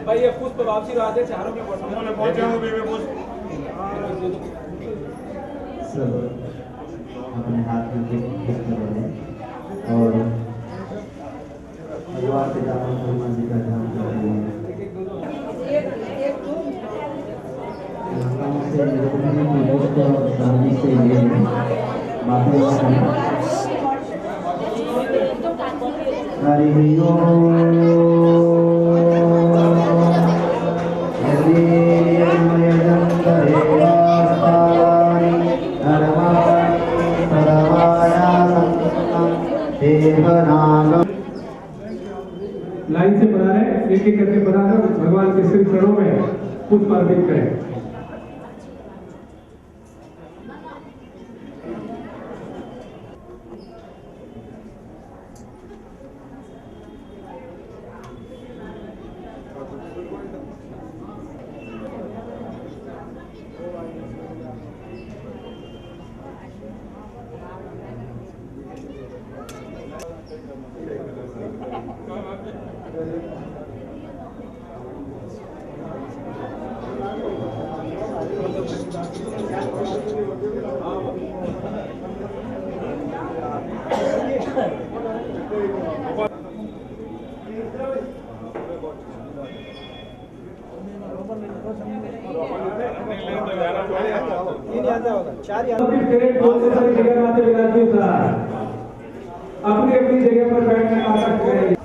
भाई ये पुष्प वापसी रहा थे चारों में पहुंचे हो बेबी पुष्प सब अपने हाथ में पुष्प ले लें और भगवान पिता हनुमान जी का ध्यान कर रहे हैं। से पुष्प शांति से ले लें बातें हरि ओम लाइन से बना रहे एक एक करके बना रहे भगवान के श्री चरणों में पुष्प अर्पित करें। अपनी अपनी जगह पर बैठने आ सकते हैं।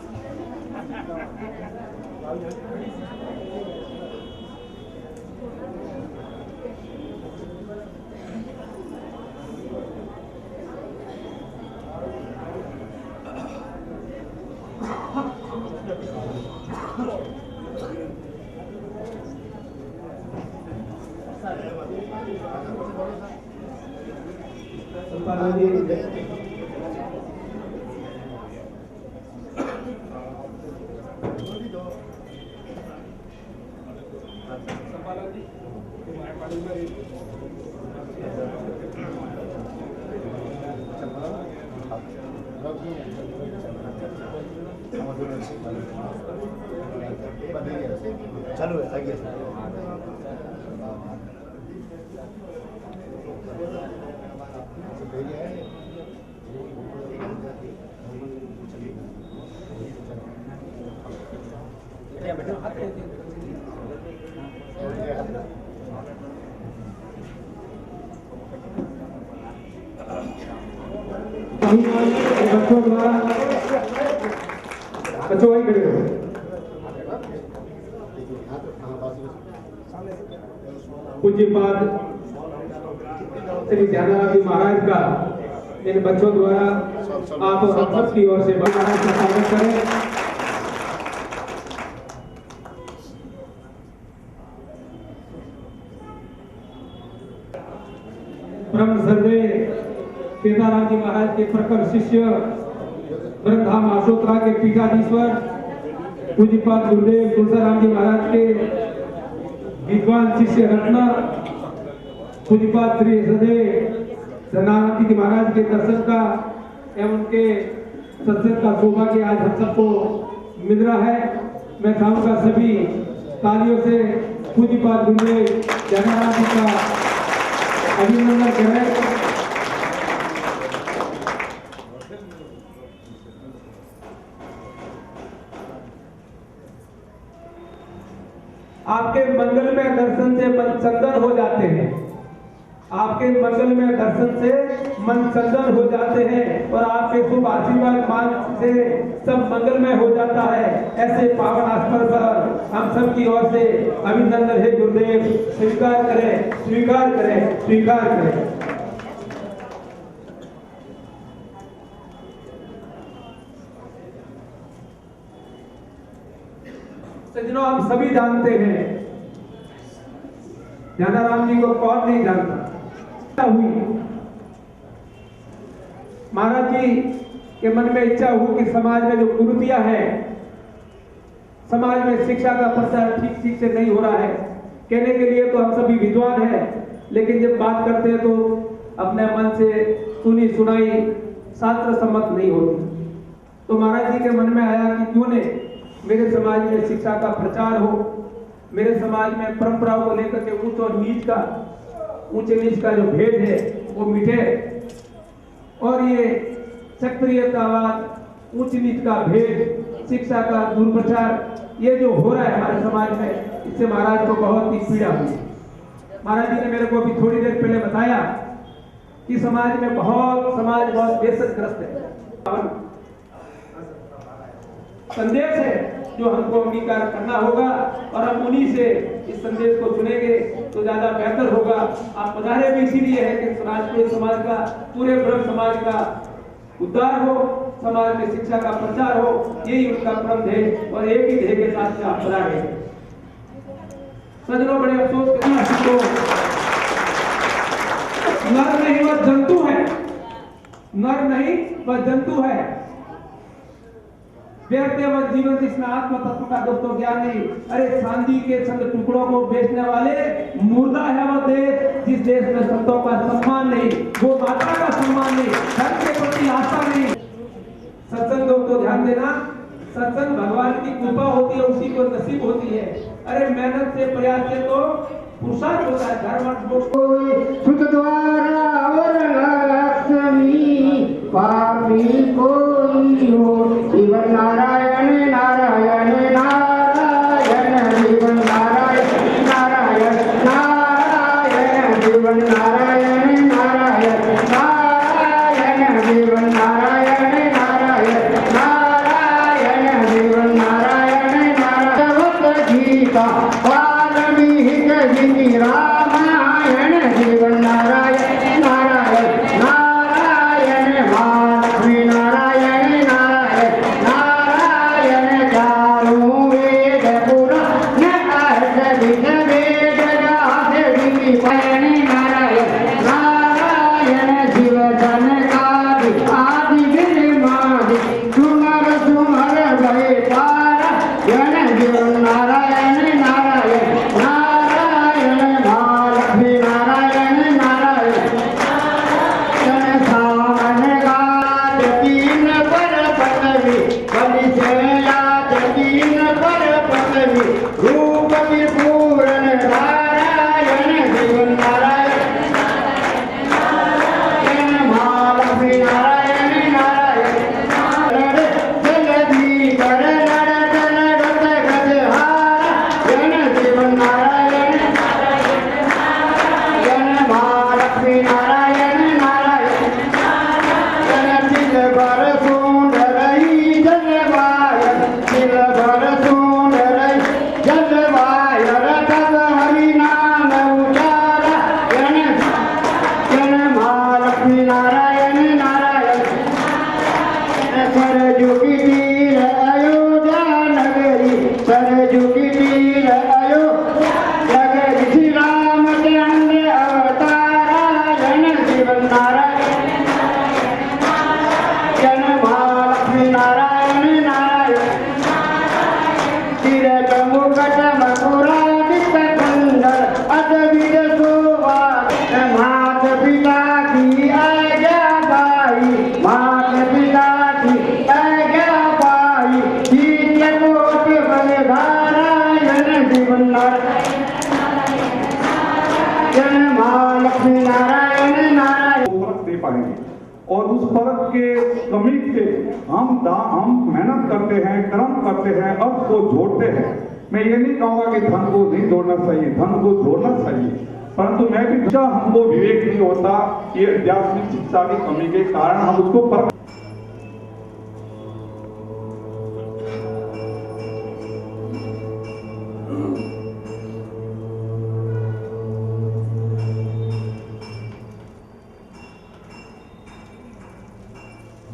चालू है आगे बच्चों द्वारा बच्चों वही खड़े हो। पूज्यपाद श्री ध्यानाराम जी महाराज का इन बच्चों द्वारा आप और हम सब की ओर से महाराज का स्वागत करें। ब्रह्म सर्वे केदाराम जी महाराज के प्रखर शिष्य ब्रह्मधाम आशोत्रा के पीठाधीश्वर पूज्यपाद गुरुदेव तुलसीराम जी महाराज के विद्वान शिष्य रत्न पूज्यपाद श्री सदैव सनातन जी महाराज के दर्शन का एवं उनके सत्संग का सौभाग्य आज हम सबको मिल रहा है। मैं चाहूंगा सभी तालियों से पूज्यपाद गुरुदेव जनाराम जी का अभिनंदन करें। आपके मंगल में दर्शन से मन संदन हो जाते हैं, आपके मंगल में दर्शन से मन संदन हो जाते हैं और आपके शुभ आशीर्वाद मान से सब मंगलमय हो जाता है। ऐसे पावन अवसर पर हम सब की ओर से अभिनंदन है गुरुदेव, स्वीकार करें, स्वीकार करें, स्वीकार करें। सज्जनों, हम सभी जानते हैं ज्ञानाराम जी को कौन नहीं जानता। हुई महाराज जी के मन में इच्छा हुई कि समाज में जो कुरीतियां हैं, समाज में शिक्षा का प्रसार ठीक से नहीं हो रहा है। कहने के लिए तो हम सभी विद्वान हैं, लेकिन जब बात करते हैं तो अपने मन से सुनी सुनाई शास्त्र सम्मत नहीं होती। तो महाराज जी के मन में आया कि क्यों ने मेरे समाज में शिक्षा का प्रचार हो, मेरे समाज में परंपराओं को लेकर के ऊंच और नीच का जो भेद है वो मिटे, और ये क्षत्रियतावाद, उच्च नीच का भेद, शिक्षा का दुर्प्रचार ये जो हो रहा है हमारे समाज में, इससे महाराज को बहुत ही पीड़ा हुई। महाराज जी ने मेरे को अभी थोड़ी देर पहले बताया कि समाज बहुत बेसतग्रस्त है। संदेश है जो हमको अंगीकार करना होगा, और हम उन्हीं से इस संदेश को सुनेंगे तो ज्यादा बेहतर होगा। आप पधारे भी इसीलिए है कि समाज का, पूरे ब्रह्म समाज का उद्धार हो, समाज में शिक्षा का प्रचार हो, यही उनका परम ध्येय और एक ही ध्येय के साथ आप पधारे। सजनों, बड़े अफसोस के साथ नर नहीं वह जंतु है, नर नहीं वह जंतु है। व्यर्थ व जीवन जिसमें आत्म तत्व का दोस्तों ज्ञान नहीं। अरे चांदी के चंद टुकड़ों को बेचने वाले मुर्दा है वह देश जिस देश में संतों का सम्मान नहीं, वो माता का सम्मान नहीं, धर्म के प्रति आस्था नहीं। सत्संग दोस्तों ध्यान देना, सत्संग भगवान की कृपा होती है, उसी को नसीब होती है। अरे मेहनत से, प्रयास से तो पुरुषार्थ होता है। धर्म सुत द्वारा वरलक्ष्मी पापी कोई हो, जीवन नारायण नारायण नारायण, जीवन नारायण नारायण नारायण, जीवन नारायण नारायण नारायण, जीवन नारायण नारायण नारायण, जीवन नारायण नारायण। गीता वाल्मीकि हिंदी रामायण, जीवन नारायण नारायण नारायण, महालक्ष्मी नारायण नारायण नारायण, चारों वेद पुराण अर्थ विद वेद गाथ विधि पायण नारायण नारायण, शिव जनकादि आदि विमादि सुमर सुमर भय पारायण, जीवन नारायण नारायण नारायण, महालक्ष्मी नारायण नारायण सावन गात तीन पर पतवी, बलि से याद तीन पर पतवी, रूप विपूर्ण नारायण, जीवन नारायण महालक्ष्मी नारायण नारायण, जलधि कर नरतन रत गजहारायण, जीवन नारायण महालक्ष्मी नारायण नारायण, तिल भर सुंदरई जलवायन, तिल भर सुंदरई जलवायन, तब हरि नाम उचारायण, महालक्ष्मी नारायण नारायण, सरजुगी तीर अयोध्या नगरी, सरजुगी तीर अयोध्या नगरी, श्री रामचंद्र अवतारायण, जीवन नारायण महालक्ष्मी नारायण नारायण, तिरक मुकट मकुरादित कुंडल अद्वित शोभा, मात पिता की आज्ञा पाई, मात पिता की आज्ञा पाई, नित्य कोट बलधारायण, जीवन नारायण महालक्ष्मी नारायण नारायण। फर्क दे पाएंगे, और उस फर्क के कमी से हम मेहनत करते हैं, कर्म करते हैं, अर्थ को जोड़ते हैं। मैं ये नहीं कहूँगा कि धन को नहीं जोड़ना चाहिए, धन को जोड़ना चाहिए, परंतु मैं भी हमको विवेक नहीं होता, ये आध्यात्मिक शिक्षा की कमी के कारण हम उसको फर्क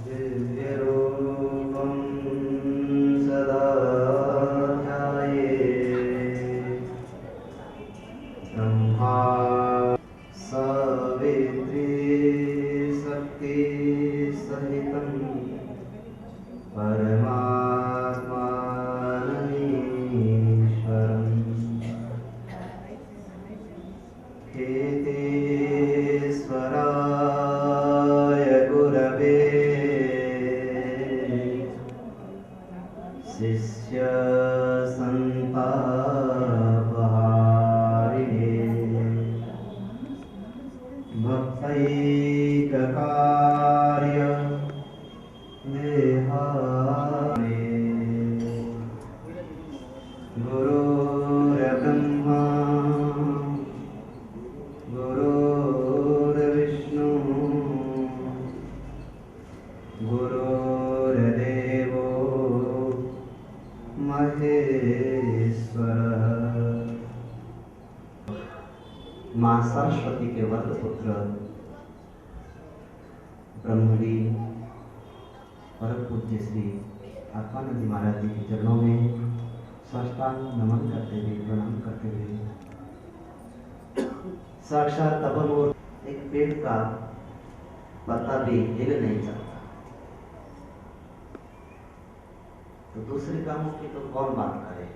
दिव्यरूपं सदा ध्याये, ब्रह्मा सावित्री शक्ति सहित माँ सरस्वती के वक्र पुत्र ब्रह्मली और पूज्य श्री आत्मानंद जी महाराज जी के चरणों में साष्टांग नमन करते हुए प्रणाम करते हुए साक्षात तपोवन, एक पेड़ का पत्ता भी हिल नहीं सकता, तो दूसरे कामों की तो कौन बात करे।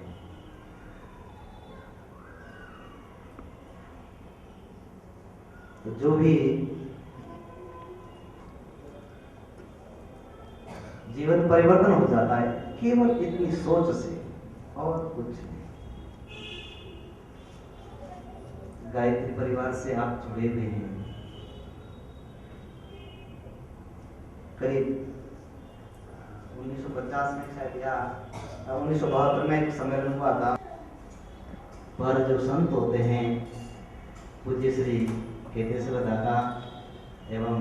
तो जो भी जीवन परिवर्तन हो जाता है केवल इतनी सोच से और कुछ नहीं। गायत्री परिवार से आप जुड़े हुए हैं, करीब 1950 में शायद या 1972 में एक सम्मेलन हुआ था, पर जो संत होते हैं पूज्य श्री केतेश्वर दादा एवं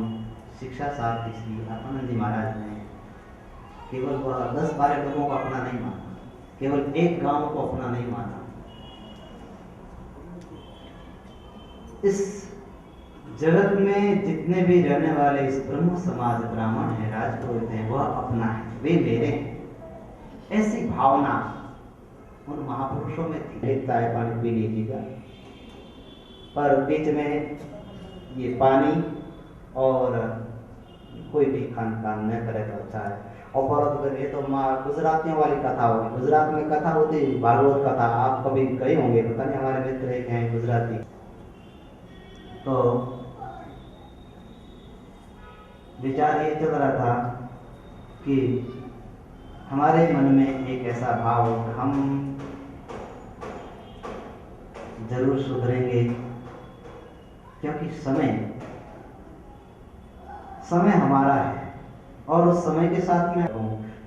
शिक्षा सारथी श्री आत्मानंद जी महाराज ने केवल वह 10-12 लोगों को अपना नहीं माना, केवल एक गांव को अपना नहीं माना। इस जगत में जितने भी रहने वाले इस ब्रह्म समाज ब्राह्मण है, राजपुरोहित है, वह अपना है, वे मेरे हैं। ऐसी भावना उन महापुरुषों में थी। देखता है पानी पी लीजिएगा, पर बीच में ये पानी और कोई भी खान पान न करे तो अच्छा है। और परत अगर ये तो गुजरातियों वाली कथा होगी, गुजरात में कथा होती है भागवत कथा, आप कभी गए होंगे, पता नहीं, हमारे मित्र एक हैं गुजराती। तो विचार ये चल रहा था कि हमारे मन में एक ऐसा भाव, हम जरूर सुधरेंगे, क्योंकि समय हमारा है और उस समय के साथ में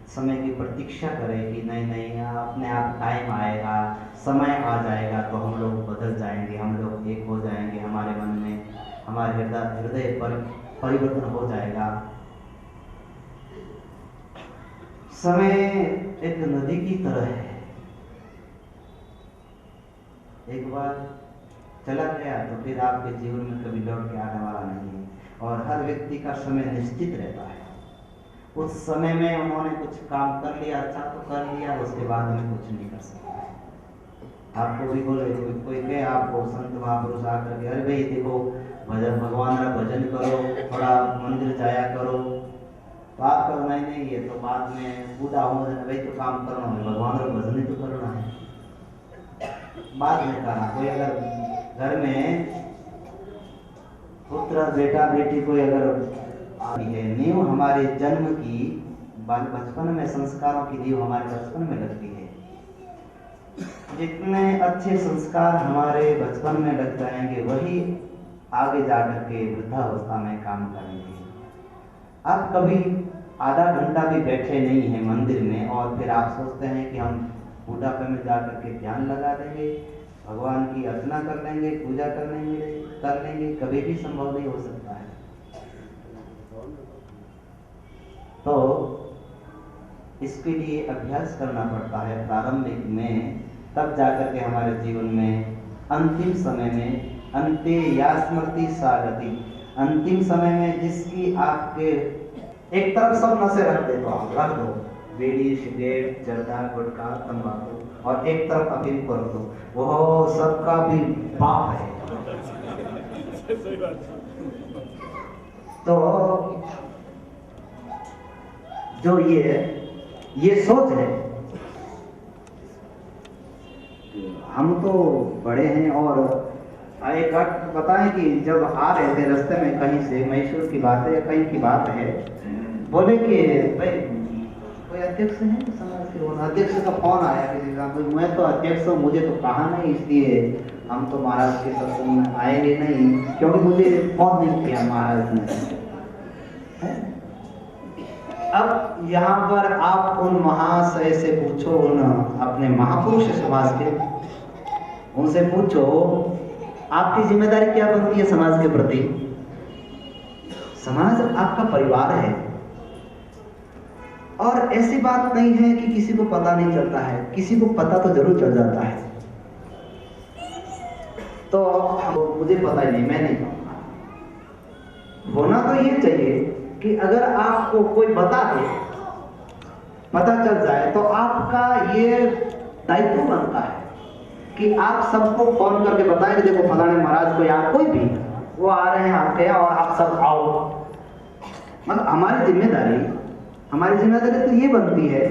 समय की प्रतीक्षा करें कि नहीं अपने आप टाइम आएगा, समय आ जाएगा तो हम लोग बदल जाएंगे, हम लोग एक हो जाएंगे, हमारे मन में, हमारे हृदय पर परिवर्तन हो जाएगा। समय एक नदी की तरह है, एक बार चला गया तो फिर आपके जीवन में कभी लौट के आने वाला नहीं है। और हर व्यक्ति का समय निश्चित रहता है। उस समय में उन्होंने कुछ काम कर लिया, अच्छा तो कर लिया, उसके बाद में कुछ नहीं कर सकता है। आपको भी बोले कोई कहे आपको संत महापुरुष आकर के, अरे भाई देखो भजन, भगवान का भजन करो, थोड़ा मंदिर जाया करो, तो आप कहो नहीं ये तो बाद में बूढ़ा हो जाए, भाई तो काम करना है, भगवान का भजन ही तो करना है। बाद में कहा कोई अगर घर में पुत्र बेटा बेटी कोई अगर है, नींव हमारे जन्म की बचपन में, संस्कारों की नींव हमारे बचपन में लगती है। जितने अच्छे संस्कार हमारे बचपन में लग जाएंगे वही आगे जाकर के वृद्धावस्था में काम करेंगे। आप कभी आधा घंटा भी बैठे नहीं हैं मंदिर में और फिर आप सोचते हैं कि हम बुढ़ापे में जाकर के ध्यान लगा देंगे, भगवान की अर्चना कर लेंगे, पूजा कर लेंगे, कभी भी संभव नहीं हो सकता है। तो इसके लिए अभ्यास करना पड़ता है प्रारंभिक में, तब जाकर के हमारे जीवन में अंतिम समय में अंते या स्मृति सागति, अंतिम समय में जिसकी आपके एक तरफ सब नशे रख दे तो आप रख दो, बीड़ी सिगरेट जर्दा गुटखा तंबाकू, और एक तरफ अफीम को रख दो, वो सबका भी पाप है। तो जो ये सोच है, हम तो बड़े हैं। और एक बात बताएं कि जब आ रहे थे रास्ते में कहीं से, मैसूर की बात है या कहीं की बात है, बोले कि भाई कोई अध्यक्ष है समाज के, अध्यक्ष का फोन आया किसी का, मैं तो अध्यक्ष हूँ, मुझे तो कहा नहीं, इसलिए हम तो महाराज के सत्संग में आएंगे नहीं, क्योंकि मुझे फोन नहीं किया महाराज ने। अब यहाँ पर आप उन महाशय से पूछो, उन अपने महापुरुष समाज के, उनसे पूछो आपकी जिम्मेदारी क्या बनती है समाज के प्रति। समाज आपका परिवार है, और ऐसी बात नहीं है कि किसी को पता नहीं चलता है, किसी को पता तो जरूर चल जाता है। तो मुझे पता ही नहीं, मैं नहीं कहूँगा। होना तो ये चाहिए कि अगर आपको कोई बता दे, पता चल जाए, तो आपका ये दायित्व बनता है कि आप सबको फोन करके बताएं कि देखो फलाने महाराज को, या कोई भी वो आ रहे हैं आपके यहाँ और आप सब आओ। मतलब हमारी जिम्मेदारी तो ये बनती है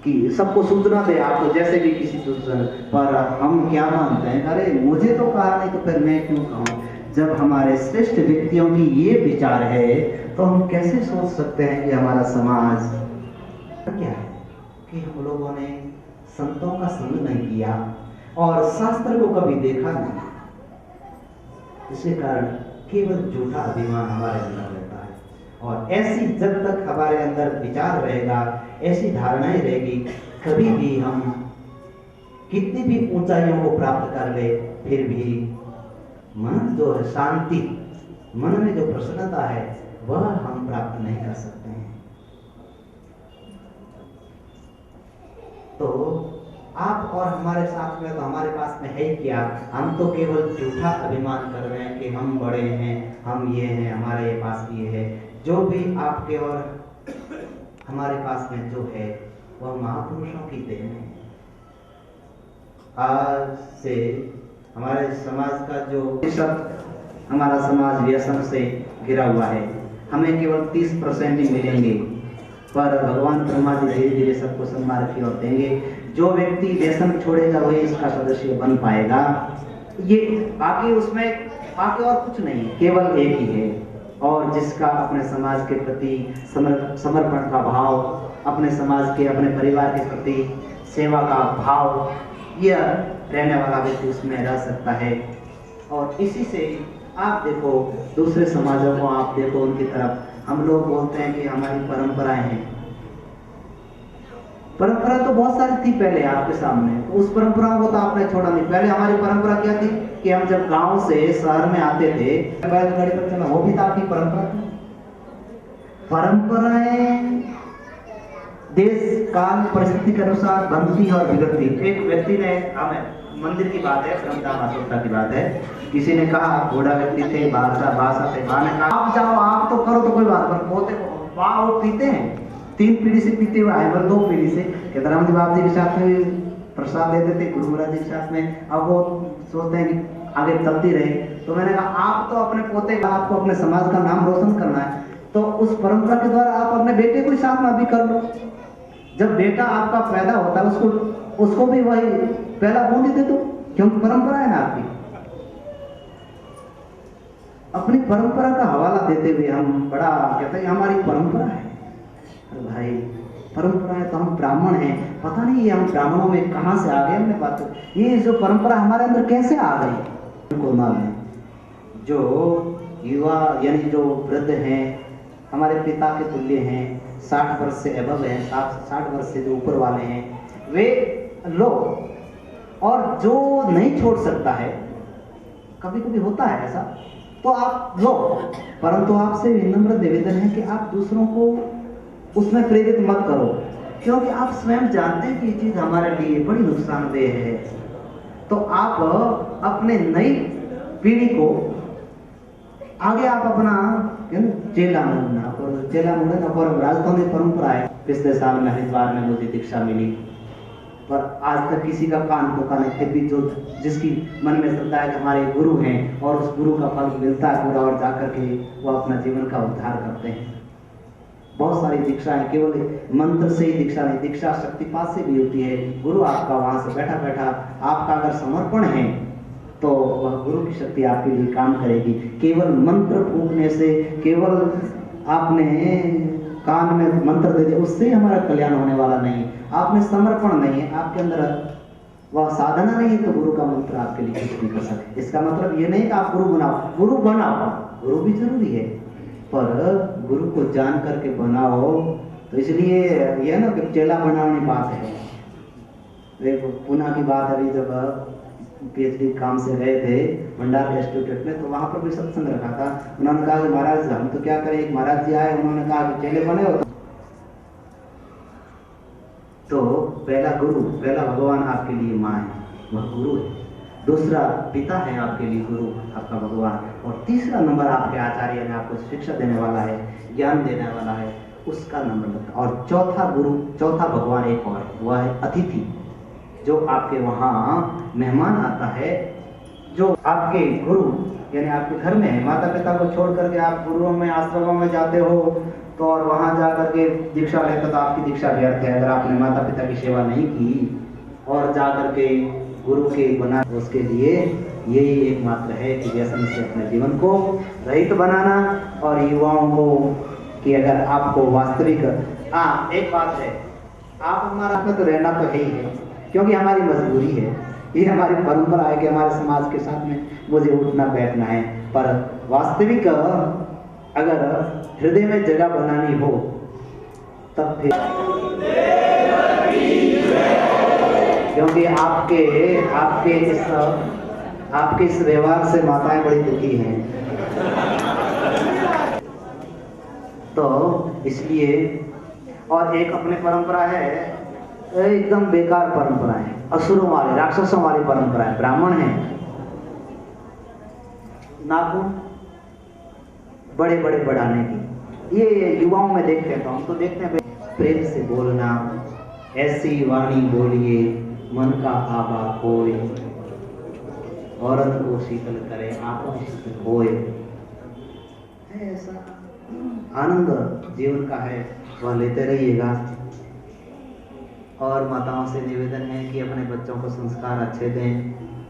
कि सबको सूचना दे आपको, जैसे भी किसी दूसरे। पर हम क्या मानते हैं, अरे मुझे तो कहा नहीं तो फिर मैं क्यों कहूँ। जब हमारे श्रेष्ठ व्यक्तियों की ये विचार है तो हम कैसे सोच सकते हैं कि हमारा समाज क्या है कि हम लोगों ने संतों का संग नहीं किया और शास्त्र को कभी देखा नहीं। इसके कारण केवल झूठा अभिमान हमारे अंदर रहता है, और ऐसी जब तक हमारे अंदर विचार रहेगा, ऐसी धारणाएं रहेगी, कभी भी हम कितनी भी ऊंचाइयों को प्राप्त कर ले, फिर भी मन जो है शांति, मन में जो प्रसन्नता है वह हम प्राप्त नहीं कर सकते हैं। तो आप और हमारे साथ में तो हमारे पास में है क्या, हम तो केवल झूठा अभिमान कर रहे हैं कि हम बड़े हैं, हम ये हैं, हमारे पास ये है। जो भी आपके और हमारे पास में जो है वह महापुरुषों की देन है। आज से हमारे समाज का जो हमारा समाज व्यसन से घिरा हुआ है, हमें केवल 30% ही मिलेंगे, पर भगवान ब्रह्मा जी धीरे धीरे सबको सन्मार्ग की ओर देंगे। जो व्यक्ति व्यसन छोड़ेगा वही इसका सदस्य बन पाएगा। ये बाकी उसमें बाकी और कुछ नहीं, केवल एक ही है। और जिसका अपने समाज के प्रति समर्पण का भाव, अपने समाज के, अपने परिवार के प्रति सेवा का भाव, यह रहने वाला व्यक्ति उसमें रह सकता है। और इसी से आप देखो दूसरे समाजों को, आप देखो उनकी तरफ। हम लोग बोलते हैं कि हमारी परंपराएं हैं, परंपरा तो बहुत सारी थी पहले आपके सामने, तो उस परंपराओं को तो आपने छोड़ा नहीं। पहले हमारी परंपरा क्या थी कि हम जब गांव से शहर में आते थे, बैलगाड़ी पर चलना, वो भी तो आपकी परंपरा थी। परंपराएं देश काल परिस्थिति के अनुसार बनती और बिगड़ती। एक व्यक्ति ने, हमें मंदिर की बात है, ब्रह्मधाम अशोका की बात है, किसी ने कहा, बूढ़ा व्यक्ति थे, बादशाह थे, माँ ने कहा आप जाओ, आप तो करो तो कोई बात, पर पोते वो पीते हैं, 3 पीढ़ी से पीते हुए आए, 2 पीढ़ी से। केदाराम जी बाबा जी के साथ में प्रसाद देते थे, गुरु महाराज जी के साथ में। अब वो सोचते हैं कि आगे चलती रहे। तो मैंने कहा आप तो अपने पोते का, आपको अपने समाज का नाम रोशन करना है, तो उस परंपरा के द्वारा आप अपने बेटे को साथ में भी कर लो। जब बेटा आपका पैदा होता है, उसको भी वही पहला बूंद दे दो, क्योंकि परंपरा है ना आपकी। अपनी परंपरा का हवाला देते हुए हम बड़ा कहते हैं हमारी परंपरा है। अरे भाई, परंपरा है तो हम ब्राह्मण हैं, पता नहीं ये हम ब्राह्मणों में कहाँ से आ गए। हमने बात, ये जो परंपरा हमारे अंदर कैसे आ गई, उनको मालूम। जो युवा यानी जो वृद्ध हैं, हमारे पिता के तुल्य हैं, 60 वर्ष से एबव हैं, 60 वर्ष से जो ऊपर वाले हैं, वे लोग, और जो नहीं छोड़ सकता है, कभी कभी होता है ऐसा, तो आप लो। परंतु आपसे विनम्र निवेदन है कि आप दूसरों को उसमें प्रेरित मत करो, क्योंकि आप स्वयं जानते हैं कि ये चीज हमारे लिए बड़ी नुकसानदेह है। तो आप अपने नई पीढ़ी को आगे आप अपना चेला मुड़ना, और चेला मुड़े ना, और राजस्थानी परंपरा है। पिछले साल में हरिद्वार में मुझे दीक्षा मिली, पर आज तक किसी का कान ठोका नहीं। फिर भी जो जिसकी मन में श्रद्धा है कि हमारे गुरु हैं और उस गुरु का फल मिलता है पूरा, और जाकर के वो अपना जीवन का उद्धार करते हैं। बहुत सारी दीक्षाएं केवल मंत्र से ही दीक्षा नहीं, दीक्षा शक्तिपात से भी होती है। गुरु आपका वहां से बैठा बैठा आपका अगर समर्पण है तो वह गुरु की शक्ति आपके लिए काम करेगी। केवल मंत्र फूंकने से, केवल आपने कान में मंत्र दे दिया, उससे हमारा कल्याण होने वाला नहीं। आपने समर्पण नहीं है, आपके अंदर वह साधना नहीं है, तो गुरु का मंत्र आपके लिए कुछ नहीं कर सकते। इसका मतलब ये नहीं कि आप गुरु बनाओ, गुरु बनाओ, गुरु भी जरूरी है, पर गुरु को जान करके बनाओ। तो इसलिए यह ना कि चेला बनाने बात है। देखो पुणे की बात, अभी जब पीएचडी काम से गए थे भंडार इंस्टीट्यूट में, तो वहां पर भी सत्संग रखा था। उन्होंने कहा कि महाराज हम तो क्या करें, एक महाराज जी आए, उन्होंने कहा कि चेले बने हो तो पहला गुरु, पहला भगवान आपके लिए माँ है, वह गुरु है। दूसरा पिता है आपके लिए गुरु, आपका भगवान, और तीसरा नंबर आपके आचार्य ने आपको शिक्षा देने वाला है, ज्ञान देने वाला है, उसका नंबर लगता है। और चौथा गुरु, चौथा भगवान एक और है, वह है अतिथि, जो आपके वहाँ मेहमान आता है, जो आपके गुरु यानी आपके घर में है। माता पिता को छोड़ करके आप गुरुओं में, आश्रमों में जाते हो तो और वहाँ जा करके दीक्षा लेते तो आपकी दीक्षा व्यर्थ है अगर आपने माता पिता की सेवा नहीं की और जा करके गुरु के बना। उसके लिए यही एकमात्र है कि व्यसन से अपने जीवन को रहित बनाना और युवाओं को कि अगर आपको वास्तविक एक बात है, आप हमारा में तो रहना तो है ही है, क्योंकि हमारी मजबूरी है, ये हमारी परंपरा है कि हमारे समाज के साथ में मुझे उठना बैठना है। पर वास्तविक अगर हृदय में जगह बनानी हो तब फिर, क्योंकि आपके इस व्यवहार से माताएं बड़ी दुखी हैं, तो इसलिए। और एक अपनी परंपरा है, एकदम बेकार परंपरा है, असुरों वाले, राक्षसों वाली परंपरा है। ब्राह्मण है, नाखून बड़े बड़े बढ़ाने की, ये युवाओं में देखते हैं। तो हम तो देखते हैं प्रेम से बोलना, ऐसी वाणी बोलिए मन का आभा होए, औरत को शीतल करे आंखों शीतल होए, ऐसा आनंद जीवन का है, वह लेते रहिएगा। और माताओं से निवेदन है कि अपने बच्चों को संस्कार अच्छे दें।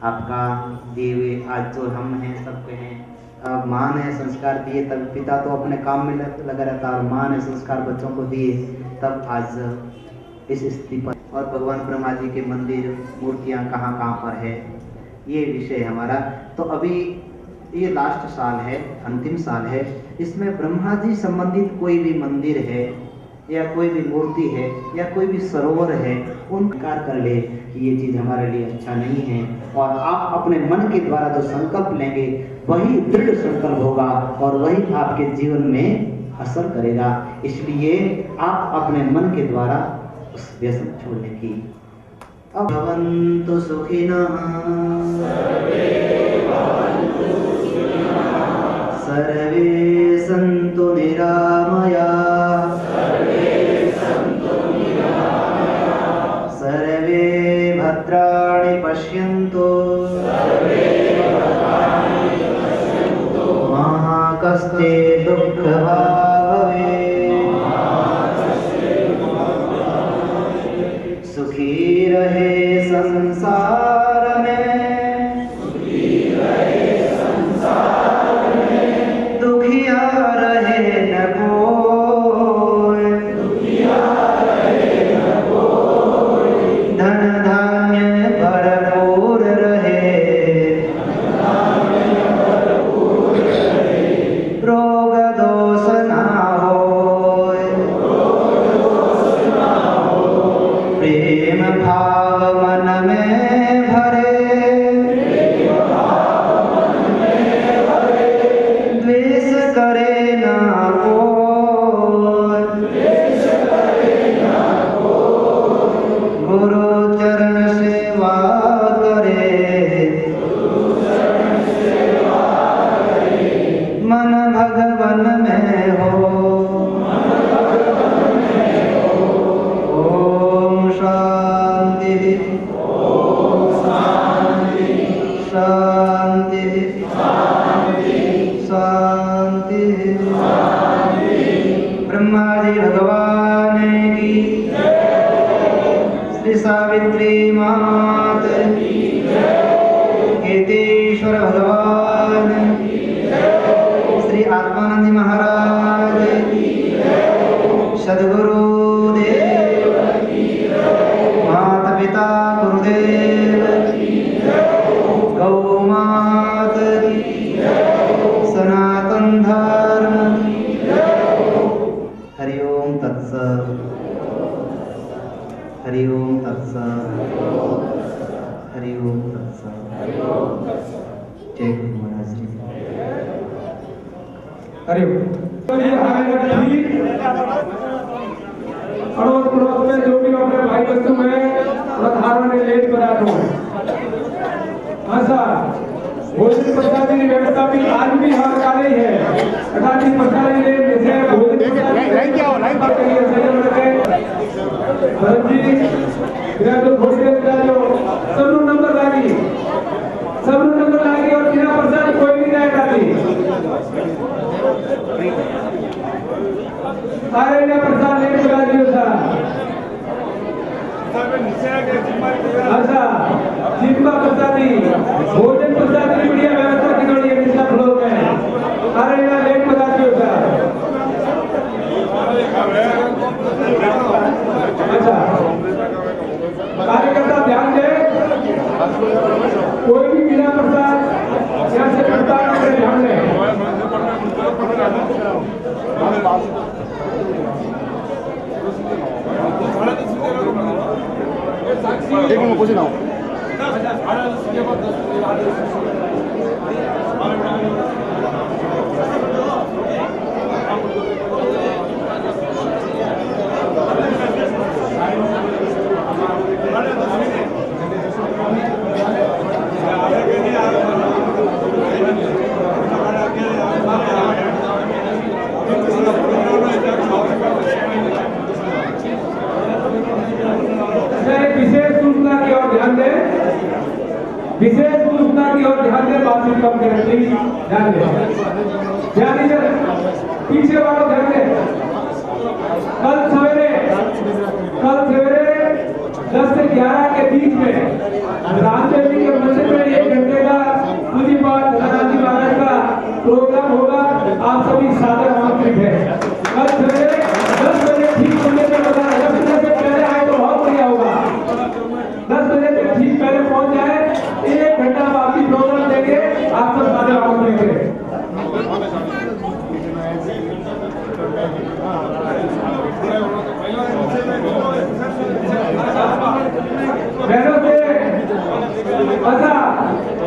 आपका दिए हुए आज जो हम हैं सबके हैं, अब माँ ने संस्कार दिए तब पिता तो अपने काम में लगा रहता, और माँ ने संस्कार बच्चों को दिए तब आज इस स्थिति पर। और भगवान ब्रह्मा जी के मंदिर, मूर्तियाँ कहाँ कहाँ पर है, ये विषय हमारा। तो अभी ये लास्ट साल है, अंतिम साल है, इसमें ब्रह्मा जी संबंधित कोई भी मंदिर है या कोई भी मूर्ति है या कोई भी सरोवर है, उनकार कर ले कि ये चीज़ हमारे लिए अच्छा नहीं है। और आप अपने मन के द्वारा जो संकल्प लेंगे वही दृढ़ संकल्प होगा और वही आपके जीवन में असर करेगा। इसलिए आप अपने मन के द्वारा उस व्यसन छोड़ने की। अब भवन्तु सुखिनः सर्वे सन्तु निरामयाः सर्वे भद्राणि पश्यन्तु मा कश्चित् दुःखभाग् भवेत्। सुखी रहे संसार में, दुखिया रहे न कोई, धन धान्य भरपूर रहे, रोग दोष ना होय, प्रेम भाव मन में भरे, द्वेष करे ना कोई, गुरु चरण सेवा करे, मन भगवन में हो। ओम शांति शांति शांति। ब्रह्मा जी भगवान की, श्री सावित्री मात की, केतेश्वर भगवान की, श्री आत्मानंद महाराज की, सद्गुरु देव की, माता पिता गुरुदेव की, गौ मात की, सनातन धर्म की। हरि ओम तत्सत, हरि ओम तत्सत, हरि ओम तत्सत। जय गुरु महाराज जी। अरे अड़ोस पड़ोस में जो भी अपने भाई बंधु हैं, धारण लेट पदार्थों हैं, ऐसा भोजन प्रसाद की व्यवस्था भी आज भी हर कार्य है अर्थात इस प्रसाद ने जैसे भोजन लाइन क्या हो लाइन के लिए सहयोग रखे भरत जी मेरा जो भोजन का जो सब नंबर लागी और बिना प्रसाद कोई नहीं जाएगा जी सारे ने प्रसाद लेके बुला दियो सर अच्छा जिम्मा प्रसादी भोजन प्रसाद की बढ़िया व्यवस्था की गई है निशा फ्लोर में सारे ने लेट बता दियो सर अच्छा कार्यकर्ता ध्यान दे कोई भी बिना प्रसाद यहाँ से प्रसाद करे ध्यान दे एक मिनट पूछ रहा हूँ विशेष सूचना की ओर ध्यान दें बातचीत कम करें प्लीज ध्यान दें पीछे वालों ध्यान दें कल सवेरे 10 से 11 के बीच में रामदेव जी के मंदिर में 1 घंटे का पूजी पाठ धनाजी महाराज का प्रोग्राम होगा आप सभी सादर आमंत्रित हैं कल सवेरे 10 बजे ठीक मंदिर में बता 10 बजे से पहले आए तो बहुत बढ़िया होगा 10 बजे से ठीक पहले पहुंच जाए 1 घंटा बाकी प्रोग्राम देंगे आप सब सादर आमंत्रित हैं बहनों से अच्छा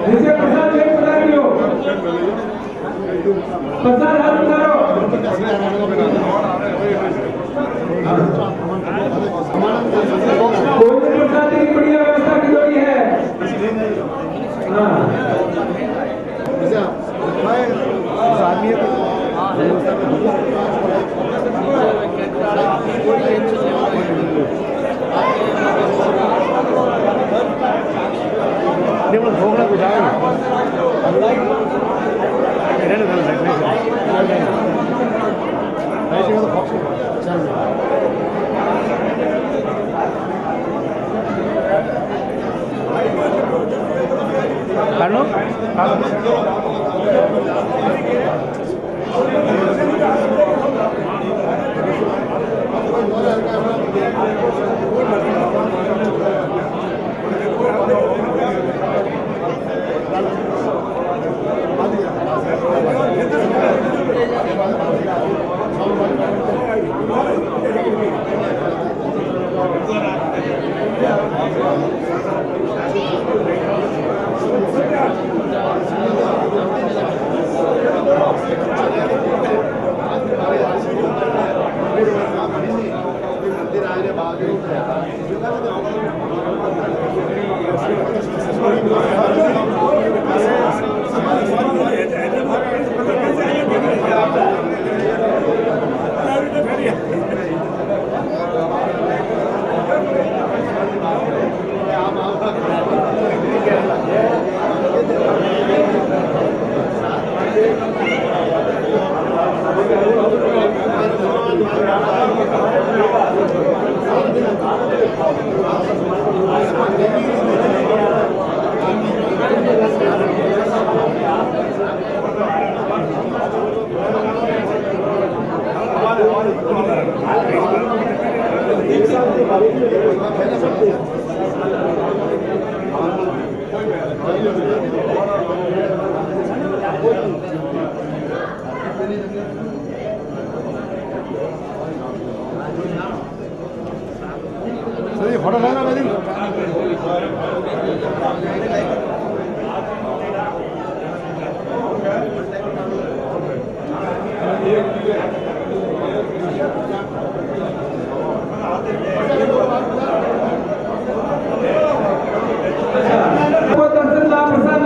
जिसे प्रसाद लेट बता दियो प्रसाद हाथ उतारो भोजन प्रसाद की बढ़िया व्यवस्था की गई है भोगना कुछ आएगा फोटो लेना मेरी दर्शन प्रसाद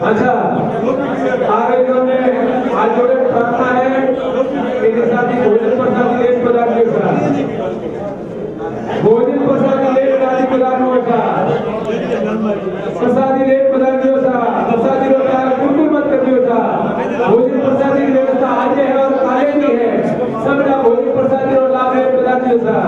अच्छा, आगे जो ने हाथ जोड़े प्रार्थना है कि साथी भोजन प्रसादी लेट पदार्थ का भोजन प्रसादी लेट पदार्थ का प्रसादी लेट पदार्थ का प्रसादी रोटा कुकुर मत कर का भोजन प्रसादी की व्यवस्था आज है और काले भी है सबका भोजन प्रसादी और लाभ लेट पदार्थ का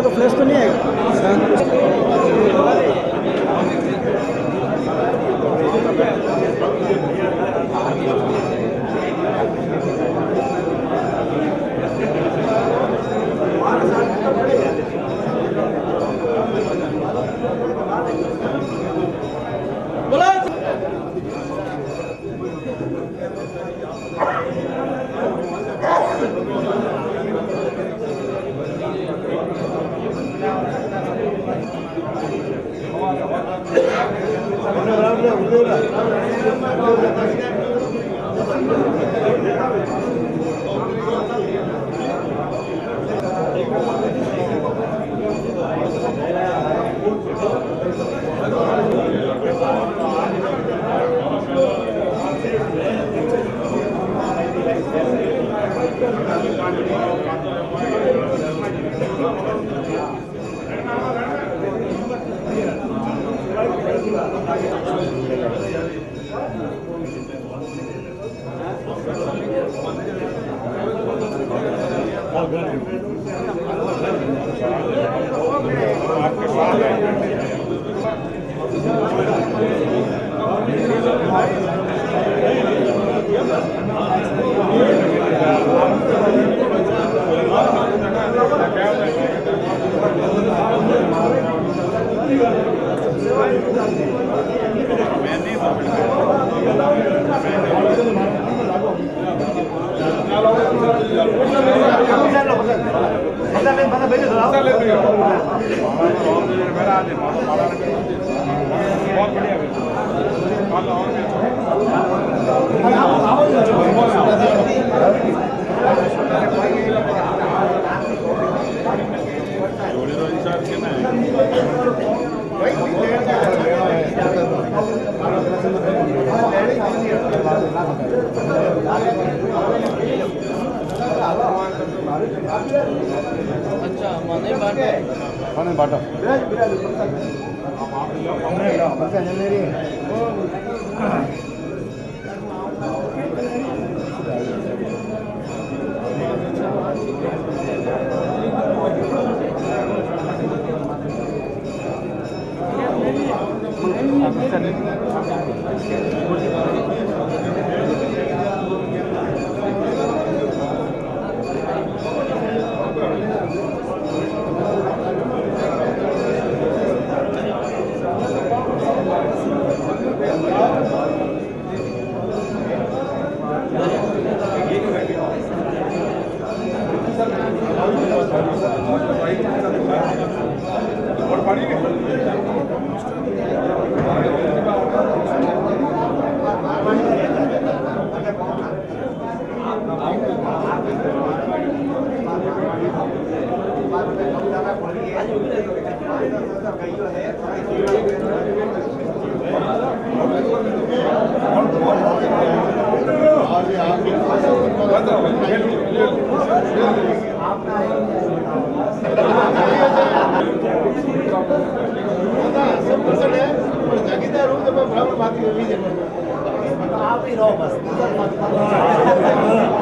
तो फ्लैश तो नहीं आएगा।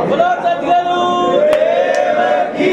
बोलो सद्गुरु देव की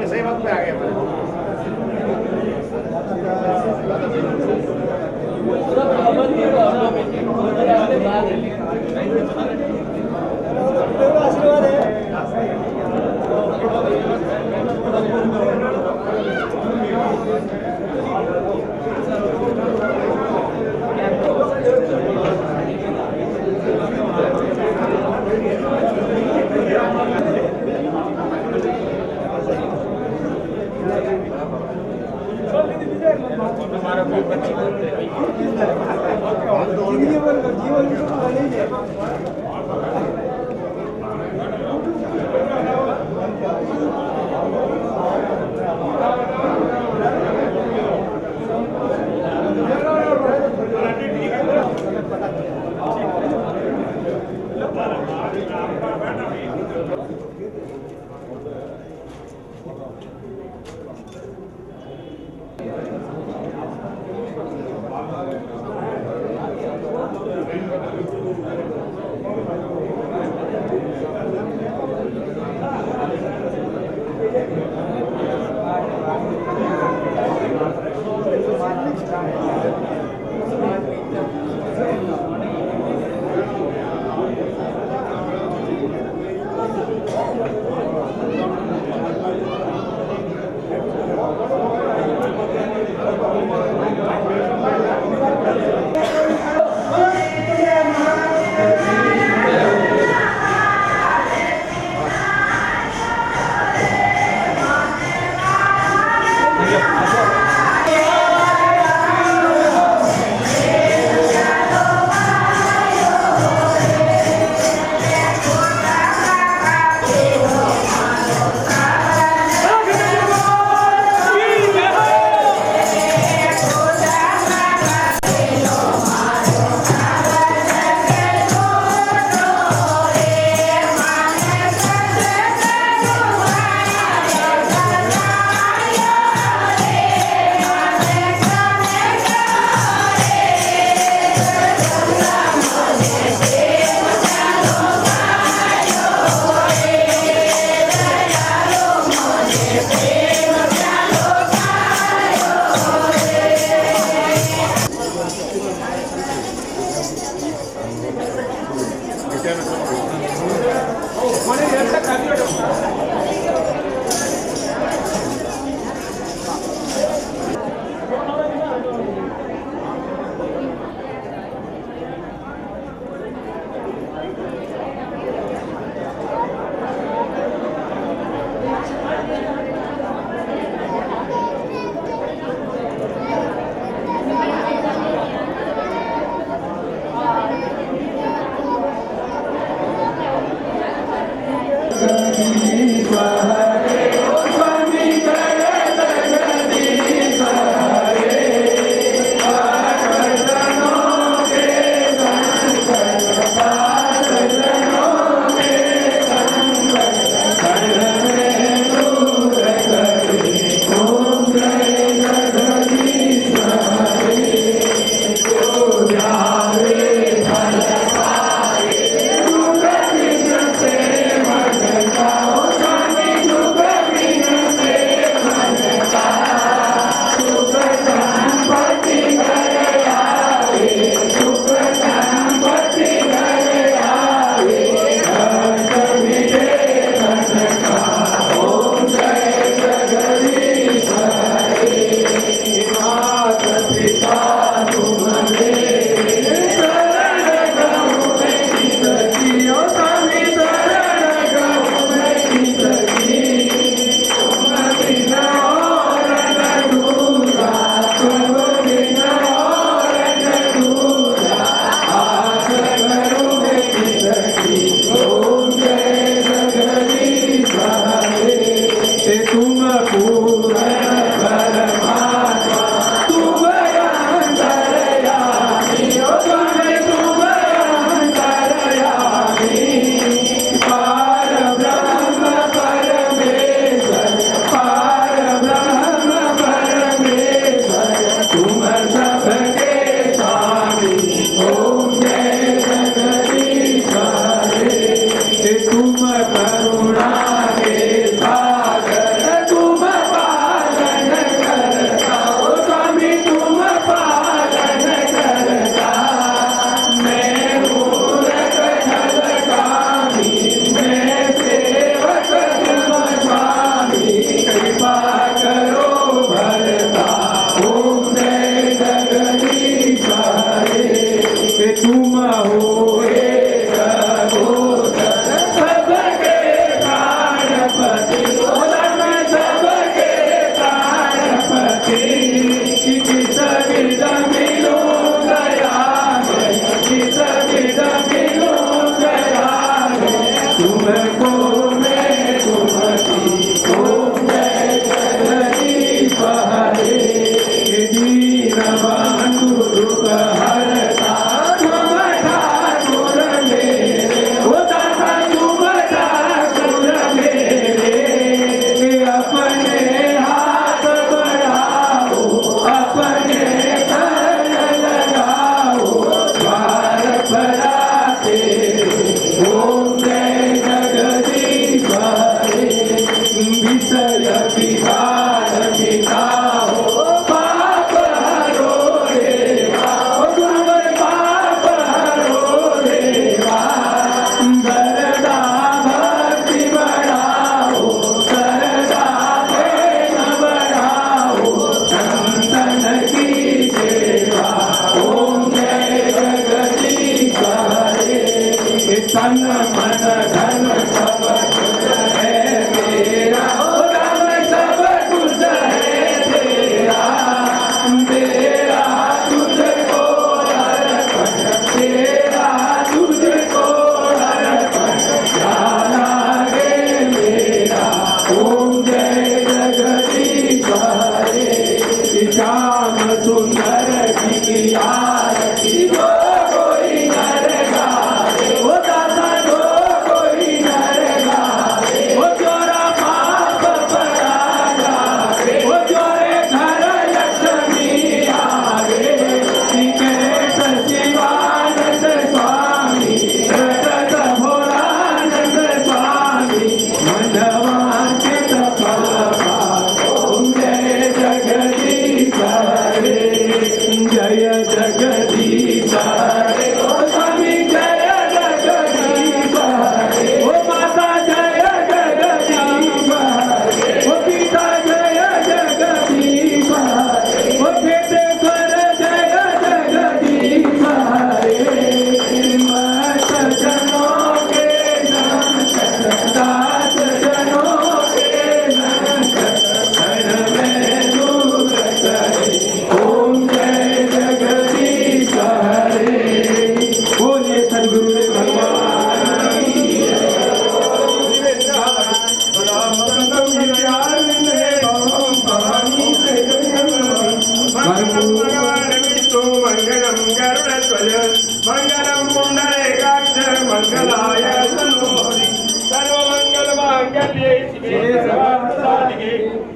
सही वक्त पे आ गया। आशीर्वाद है।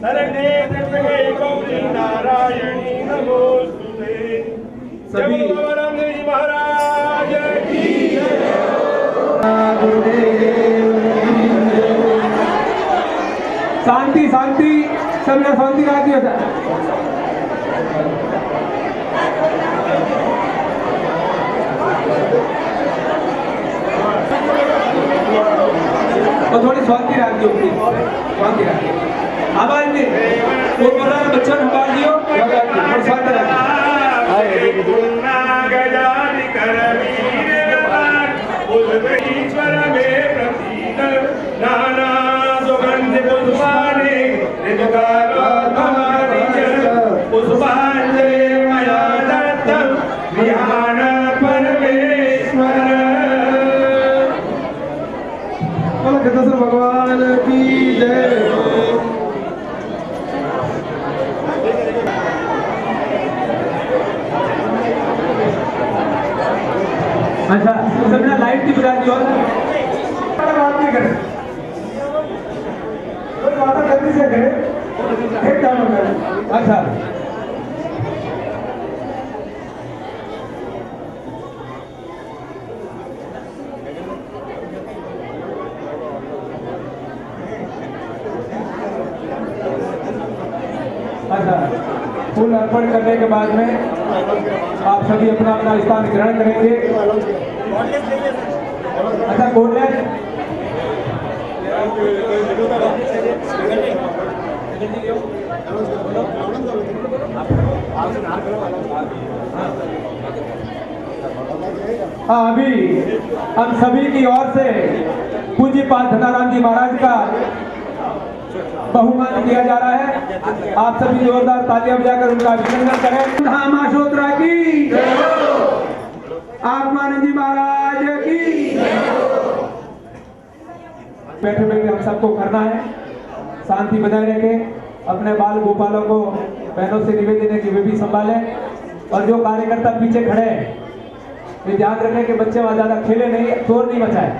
शरण्ये त्र्यंबके गौरी नारायणी नमोस्तुते। सभी जय बोलो रामदेव जी महाराज की शांति शांति, सब यहाँ शांति राज्य होता है। और थोड़ी शांति राज्य होती है, शांति राज्य आवाज में वो बोल रहा है बच्चों आवाज दियो और शांति राज्य ईश्वर में प्रतीत नाना सुगंध पुष्पाणि पुष्पांजलि मया दत्तं ध्यान परमेश्वर। गणेश भगवान की जय। अच्छा सबने लाइट की बुझा दी और बात नहीं करे, कोई बात जल्दी से करे, एक काम करे। अच्छा अच्छा फूल अर्पण करने के बाद में आप सभी अपना अपना स्थान ग्रहण करेंगे। अच्छा गोल्डन हाँ अभी हम सभी की ओर से पूज्यपाद धनाराम जी महाराज का बहुमान दिया जा रहा है। आप सभी जोरदार तालियां बजाकर उनका अभिनंदन करें। धाम आशोत्रा की, आत्मानंद जी महाराज की। बैठे बैठे हम सबको करना है, शांति बनाए रखें, अपने बाल गोपालों को बहनों से निवेदन है कि वे भी संभालें, और जो कार्यकर्ता पीछे खड़े हैं वे ध्यान रखें कि बच्चे वहां ज्यादा खेले नहीं, शोर नहीं मचाए।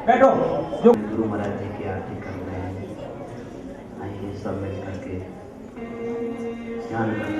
बैठो। जो गुरु महाराज जी की आरती कर रहे हैं, आइए सब मिल करके स्नान करने